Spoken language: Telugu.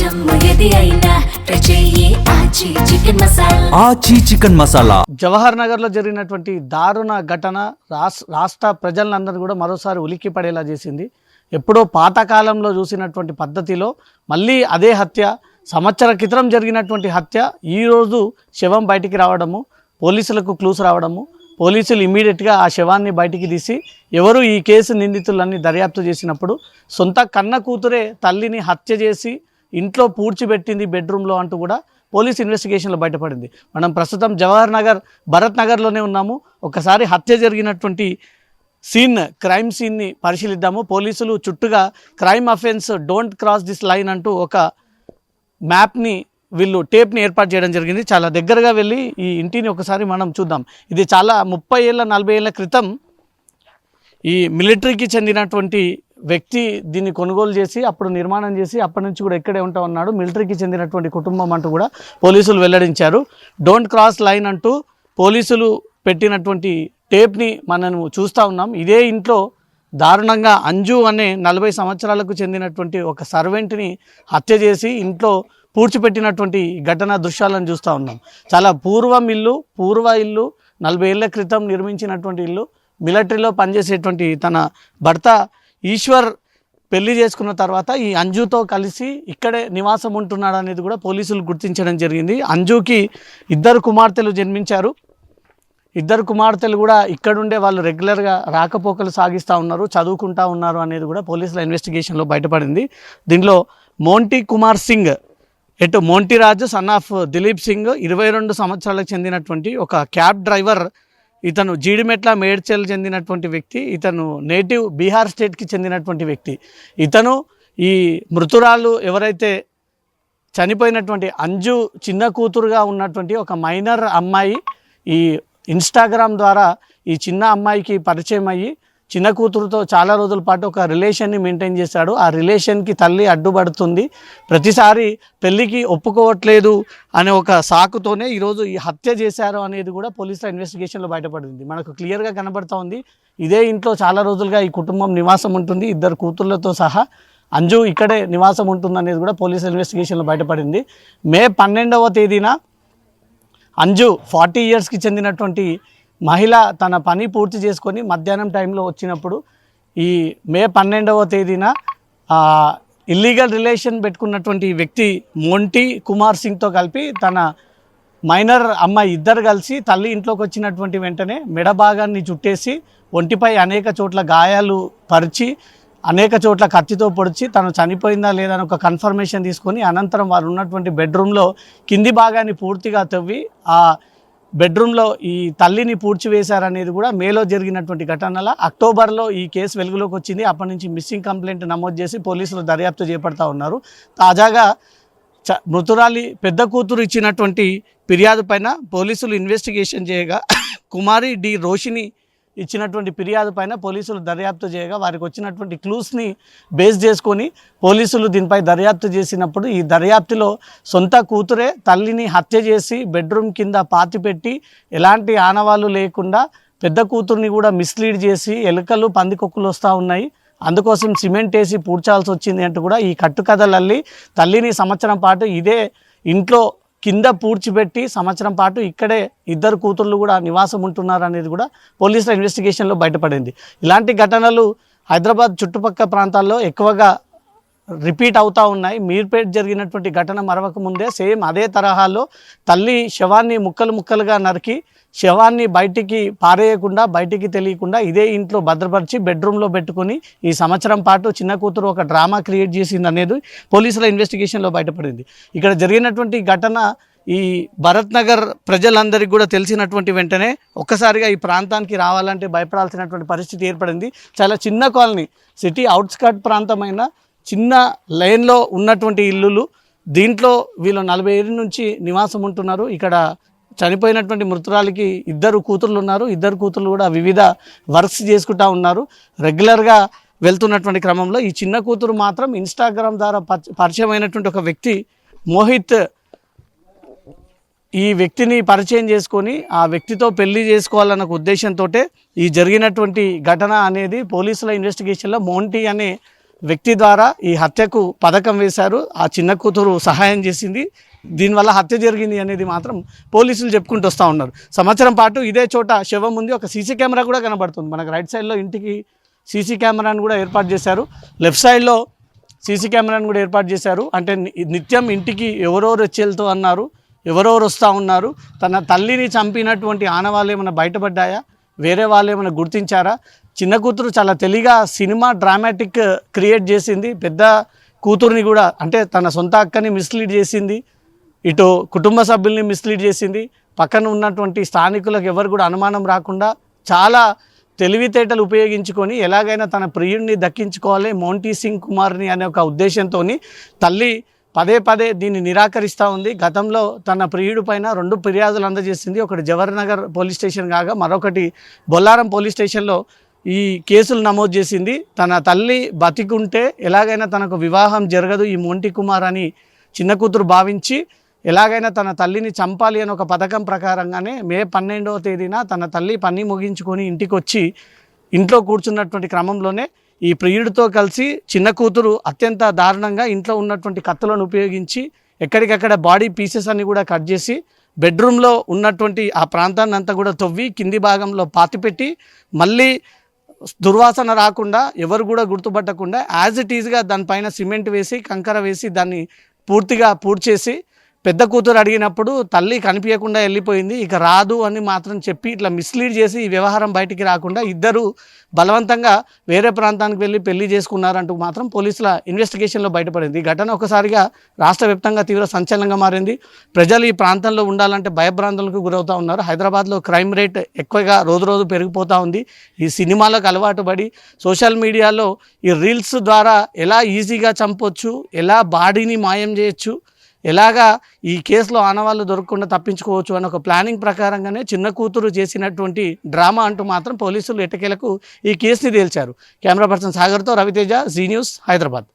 ఆచి చికెన్ మసాలా. జవహర్ నగర్ లో జరిగినటువంటి దారుణ ఘటన రాష్ట్ర ప్రజలందరూ కూడా మరోసారి ఉలిక్కి పడేలా చేసింది. ఎప్పుడో పాతకాలంలో చూసినటువంటి పద్ధతిలో మళ్ళీ అదే హత్య, సంవత్సర క్రితం జరిగినటువంటి హత్య ఈరోజు శవం బయటికి రావడము, పోలీసులకు క్లూస్ రావడము, పోలీసులు ఇమ్మీడియట్గా ఆ శవాన్ని బయటికి తీసి ఎవరు ఈ కేసు నిందితులన్నీ దర్యాప్తు చేసినప్పుడు సొంత కన్న కూతురే తల్లిని హత్య చేసి ఇంట్లో పూడ్చిపెట్టింది బెడ్రూమ్లో అంటూ కూడా పోలీస్ ఇన్వెస్టిగేషన్లో బయటపడింది. మనం ప్రస్తుతం జవహర్ నగర్ భరత్ నగర్లోనే ఉన్నాము. ఒకసారి హత్య జరిగినటువంటి క్రైమ్ సీన్ని పరిశీలిద్దాము. పోలీసులు చుట్టుగా crime offence don't cross this line అంటూ ఒక మ్యాప్ని వీళ్ళు టేప్ని ఏర్పాటు చేయడం జరిగింది. చాలా దగ్గరగా వెళ్ళి ఈ ఇంటిని ఒకసారి మనం చూద్దాం. ఇది చాలా 30 ఏళ్ళ 40 ఏళ్ళ క్రితం ఈ మిలిటరీకి చెందినటువంటి వ్యక్తి దీన్ని కొనుగోలు చేసి అప్పుడు నిర్మాణం చేసి అప్పటి నుంచి కూడా ఇక్కడే ఉంటా ఉన్నాడు. మిలిటరీకి చెందినటువంటి కుటుంబం అంటూ కూడా పోలీసులు వెల్లడించారు. డోంట్ క్రాస్ లైన్ అంటూ పోలీసులు పెట్టినటువంటి టేప్ని మనం చూస్తూ ఉన్నాం. ఇదే ఇంట్లో దారుణంగా అంజు అనే 40 సంవత్సరాలకు చెందినటువంటి ఒక సర్వెంట్ని హత్య చేసి ఇంట్లో పూడ్చిపెట్టినటువంటి ఘటన దృశ్యాలను చూస్తూ ఉన్నాం. చాలా పూర్వ ఇల్లు 40 ఏళ్ల క్రితం నిర్మించినటువంటి ఇల్లు. మిలిటరీలో పనిచేసేటువంటి తన భర్త ఈశ్వర్ పెళ్లి చేసుకున్న తర్వాత ఈ అంజుతో కలిసి ఇక్కడే నివాసం ఉంటున్నాడు అనేది కూడా పోలీసులు గుర్తించడం జరిగింది. అంజుకి 2 కుమార్తెలు జన్మించారు. 2 కుమార్తెలు కూడా ఇక్కడుండే వాళ్ళు రెగ్యులర్గా రాకపోకలు సాగిస్తూ ఉన్నారు, చదువుకుంటూ ఉన్నారు అనేది కూడా పోలీసుల ఇన్వెస్టిగేషన్లో బయటపడింది. దీనిలో మోంటీ కుమార్ సింగ్ ఎటు మోంటీరాజు సన్ ఆఫ్ దిలీప్ సింగ్ 22 సంవత్సరాలకు చెందినటువంటి ఒక క్యాబ్ డ్రైవర్. ఇతను జీడిమెట్ల మేడ్చల్ చెందినటువంటి వ్యక్తి. ఇతను నేటివ్ బీహార్ స్టేట్కి చెందినటువంటి వ్యక్తి. ఇతను ఈ మృతురాలు ఎవరైతే చనిపోయినటువంటి అంజు చిన్న కూతురుగా ఉన్నటువంటి ఒక మైనర్ అమ్మాయి ఈ ఇన్స్టాగ్రామ్ ద్వారా ఈ చిన్న అమ్మాయికి పరిచయం అయ్యి చిన్న కూతురుతో చాలా రోజుల పాటు ఒక రిలేషన్ని మెయింటైన్ చేశాడు. ఆ రిలేషన్కి తల్లి అడ్డుపడుతుంది, ప్రతిసారి పెళ్ళికి ఒప్పుకోవట్లేదు అనే ఒక సాకుతోనే ఈరోజు ఈ హత్య చేశారు అనేది కూడా పోలీసుల ఇన్వెస్టిగేషన్లో బయటపడింది. మనకు క్లియర్గా కనబడుతూ ఉంది. ఇదే ఇంట్లో చాలా రోజులుగా ఈ కుటుంబం నివాసం ఉంటుంది. 2 కూతుర్లతో సహా అంజు ఇక్కడే నివాసం ఉంటుంది అనేది కూడా పోలీసుల ఇన్వెస్టిగేషన్లో బయటపడింది. మే 12వ తేదీన అంజు 40 ఇయర్స్కి చెందినటువంటి మహిళ తన పని పూర్తి చేసుకొని మధ్యాహ్నం టైంలో వచ్చినప్పుడు ఈ మే 12వ తేదీన ఇల్లీగల్ రిలేషన్ పెట్టుకున్నటువంటి వ్యక్తి మోంటీ కుమార్ సింగ్తో కలిపి తన మైనర్ అమ్మాయి 2 కలిసి తల్లి ఇంట్లోకి వచ్చినటువంటి వెంటనే మెడ భాగాన్ని చుట్టేసి ఒంటిపై అనేక చోట్ల గాయాలు పరిచి అనేక చోట్ల కత్తితో పొడిచి తను చనిపోయిందా లేదా అని ఒక కన్ఫర్మేషన్ తీసుకొని అనంతరం వారు ఉన్నటువంటి బెడ్రూమ్లో కింది భాగాన్ని పూర్తిగా తవ్వి ఆ బెడ్రూమ్లో ఈ తల్లిని పూడ్చివేశారనేది కూడా మేలో జరిగినటువంటి ఘటనల అక్టోబర్లో ఈ కేసు వెలుగులోకి వచ్చింది. అప్పటి నుంచి మిస్సింగ్ కంప్లైంట్ నమోదు చేసి పోలీసులు దర్యాప్తు చేపడతా ఉన్నారు. తాజాగా మృతురాలి పెద్ద కూతురు ఇచ్చినటువంటి ఫిర్యాదు పైన పోలీసులు ఇన్వెస్టిగేషన్ చేయగా కుమారి డి రోషిని ఇచ్చినటువంటి ఫిర్యాదు పైన పోలీసులు దర్యాప్తు చేయగా వారికి వచ్చినటువంటి క్లూస్ని బేస్ చేసుకొని పోలీసులు దీనిపై దర్యాప్తు చేసినప్పుడు ఈ దర్యాప్తులో సొంత కూతురే తల్లిని హత్య చేసి బెడ్రూమ్ కింద పాతిపెట్టి ఎలాంటి ఆనవాళ్ళు లేకుండా పెద్ద కూతుర్ని కూడా మిస్లీడ్ చేసి ఎలుకలు పందికొక్కులు వస్తూ ఉన్నాయి, అందుకోసం సిమెంట్ వేసి పూడ్చాల్సి వచ్చింది అంటూ కూడా ఈ కట్టుకథలల్లి తల్లిని సంవత్సరం పాటు ఇదే ఇంట్లో కింద పూడ్చిపెట్టి సంవత్సరం పాటు ఇక్కడే 2 కూతుర్లు కూడా నివాసం ఉంటున్నారు అనేది కూడా పోలీసుల ఇన్వెస్టిగేషన్లో బయటపడింది. ఇలాంటి ఘటనలు హైదరాబాద్ చుట్టుపక్కల ప్రాంతాల్లో ఎక్కువగా రిపీట్ అవుతూ ఉన్నాయి. మీర్పేట్ జరిగినటువంటి ఘటన మరవక ముందే సేమ్ అదే తరహాలో తల్లి శవాన్ని ముక్కలుగా నరికి శవాన్ని బయటికి పారేయకుండా బయటికి తెలియకుండా ఇదే ఇంట్లో భద్రపరిచి బెడ్రూమ్లో పెట్టుకొని ఈ సంవత్సరం పాటు చిన్న కూతురు ఒక డ్రామా క్రియేట్ చేసింది అనేది పోలీసుల ఇన్వెస్టిగేషన్లో బయటపడింది. ఇక్కడ జరిగినటువంటి ఘటన ఈ భరత్ నగర్ ప్రజలందరికీ కూడా తెలిసినటువంటి వెంటనే ఒక్కసారిగా ఈ ప్రాంతానికి రావాలంటే భయపడాల్సినటువంటి పరిస్థితి ఏర్పడింది. చాలా చిన్న కాలనీ, సిటీ అవుట్స్కట్ ప్రాంతమైన చిన్న లైన్లో ఉన్నటువంటి ఇల్లులు. దీంట్లో వీళ్ళు 40 ఏళ్ళ నుంచి నివాసం ఉంటున్నారు. ఇక్కడ చనిపోయినటువంటి మృతురాలికి 2 కూతుర్లు ఉన్నారు. 2 కూతుర్లు కూడా వివిధ వర్క్స్ చేసుకుంటూ ఉన్నారు. రెగ్యులర్గా వెళ్తున్నటువంటి క్రమంలో ఈ చిన్న కూతురు మాత్రం ఇన్స్టాగ్రామ్ ద్వారా పరిచయం అయినటువంటి ఒక వ్యక్తి మోహిత్ ఈ వ్యక్తిని పరిచయం చేసుకొని ఆ వ్యక్తితో పెళ్లి చేసుకోవాలన్న ఉద్దేశంతో ఈ జరిగినటువంటి ఘటన అనేది పోలీసుల ఇన్వెస్టిగేషన్లో మోంటీ అనే వ్యక్తి ద్వారా ఈ హత్యకు పథకం వేశారు. ఆ చిన్న కూతురు సహాయం చేసింది, దీనివల్ల హత్య జరిగింది అనేది మాత్రం పోలీసులు చెప్పుకుంటూ వస్తూ ఉన్నారు. సంవత్సరం పాటు ఇదే చోట శవం ఉంది. ఒక సీసీ కెమెరా కూడా కనబడుతుంది మనకు. రైట్ సైడ్లో ఇంటికి సీసీ కెమెరాను కూడా ఏర్పాటు చేశారు, లెఫ్ట్ సైడ్లో సీసీ కెమెరాను కూడా ఏర్పాటు చేశారు. అంటే నిత్యం ఇంటికి ఎవరెవరు వచ్చేళ్తూ అన్నారు, ఎవరెవరు వస్తూ ఉన్నారు, తన తల్లిని చంపినటువంటి ఆనవాళ్ళు ఏమైనా బయటపడ్డాయా, వేరే వాళ్ళు ఏమైనా గుర్తించారా? చిన్న కూతురు చాలా తెలివిగా సినిమా డ్రామాటిక్ క్రియేట్ చేసింది. పెద్ద కూతురుని కూడా, అంటే తన సొంత అక్కని మిస్లీడ్ చేసింది, ఇటు కుటుంబ సభ్యుల్ని మిస్లీడ్ చేసింది, పక్కన ఉన్నటువంటి స్థానికులకు ఎవరు కూడా అనుమానం రాకుండా చాలా తెలివితేటలు ఉపయోగించుకొని ఎలాగైనా తన ప్రియుడిని దక్కించుకోవాలి, మోంటీ సింగ్ కుమార్ని అనే ఒక ఉద్దేశంతో తల్లి పదే పదే దీన్ని నిరాకరిస్తూ ఉంది. గతంలో తన ప్రియుడి పైన 2 ఫిర్యాదులు అందజేసింది. ఒకటి జవహర్నగర్ పోలీస్ స్టేషన్ కాగా మరొకటి బొల్లారం పోలీస్ స్టేషన్లో ఈ కేసులు నమోదు చేసింది. తన తల్లి బతికుంటే ఎలాగైనా తనకు వివాహం జరగదు ఈ మోంటీ కుమార్ అని చిన్న కూతురు భావించి ఎలాగైనా తన తల్లిని చంపాలి అని ఒక పథకం ప్రకారంగానే మే 12వ తేదీన తన తల్లి పని ముగించుకొని ఇంటికి వచ్చి ఇంట్లో కూర్చున్నటువంటి క్రమంలోనే ఈ ప్రియుడితో కలిసి చిన్న కూతురు అత్యంత దారుణంగా ఇంట్లో ఉన్నటువంటి కత్తులను ఉపయోగించి ఎక్కడికక్కడ బాడీ పీసెస్ అన్ని కూడా కట్ చేసి బెడ్రూమ్లో ఉన్నటువంటి ఆ ప్రాంతాన్ని అంతా కూడా తవ్వి కింది భాగంలో పాతిపెట్టి మళ్ళీ దుర్వాసన రాకుండా ఎవరు కూడా గుర్తుపట్టకుండా యాజ్ ఇట్ ఈజ్గా దానిపైన సిమెంట్ వేసి కంకర వేసి దాన్ని పూర్తిగా పూడ్చేసి పెద్ద కూతురు అడిగినప్పుడు తల్లి కనిపించకుండా వెళ్ళిపోయింది, ఇక రాదు అని మాత్రం చెప్పి ఇట్లా మిస్లీడ్ చేసి ఈ వ్యవహారం బయటికి రాకుండా ఇద్దరు బలవంతంగా వేరే ప్రాంతానికి వెళ్ళి పెళ్లి చేసుకున్నారంటూ మాత్రం పోలీసుల ఇన్వెస్టిగేషన్లో బయటపడింది. ఈ ఘటన ఒకసారిగా రాష్ట్ర వ్యాప్తంగా తీవ్ర సంచలనంగా మారింది. ప్రజలు ఈ ప్రాంతంలో ఉండాలంటే భయభ్రాంతులకు గురవుతూ ఉన్నారు. హైదరాబాద్లో క్రైమ్ రేట్ ఎక్కువగా రోజు పెరిగిపోతూ ఉంది. ఈ సినిమాలకు అలవాటు పడి సోషల్ మీడియాలో ఈ రీల్స్ ద్వారా ఎలా ఈజీగా చంపొచ్చు, ఎలా బాడీని మాయం చేయొచ్చు, ఎలాగా ఈ కేసులో ఆనవాళ్ళు దొరకకుండా తప్పించుకోవచ్చు అనే ఒక ప్లానింగ్ ప్రకారంగానే చిన్న కూతురు చేసినటువంటి డ్రామా అంటూ మాత్రం పోలీసులు ఎట్టకేలకు ఈ కేసుని తేల్చారు. కెమెరా పర్సన్ సాగర్తో రవితేజ, జీ న్యూస్, హైదరాబాద్.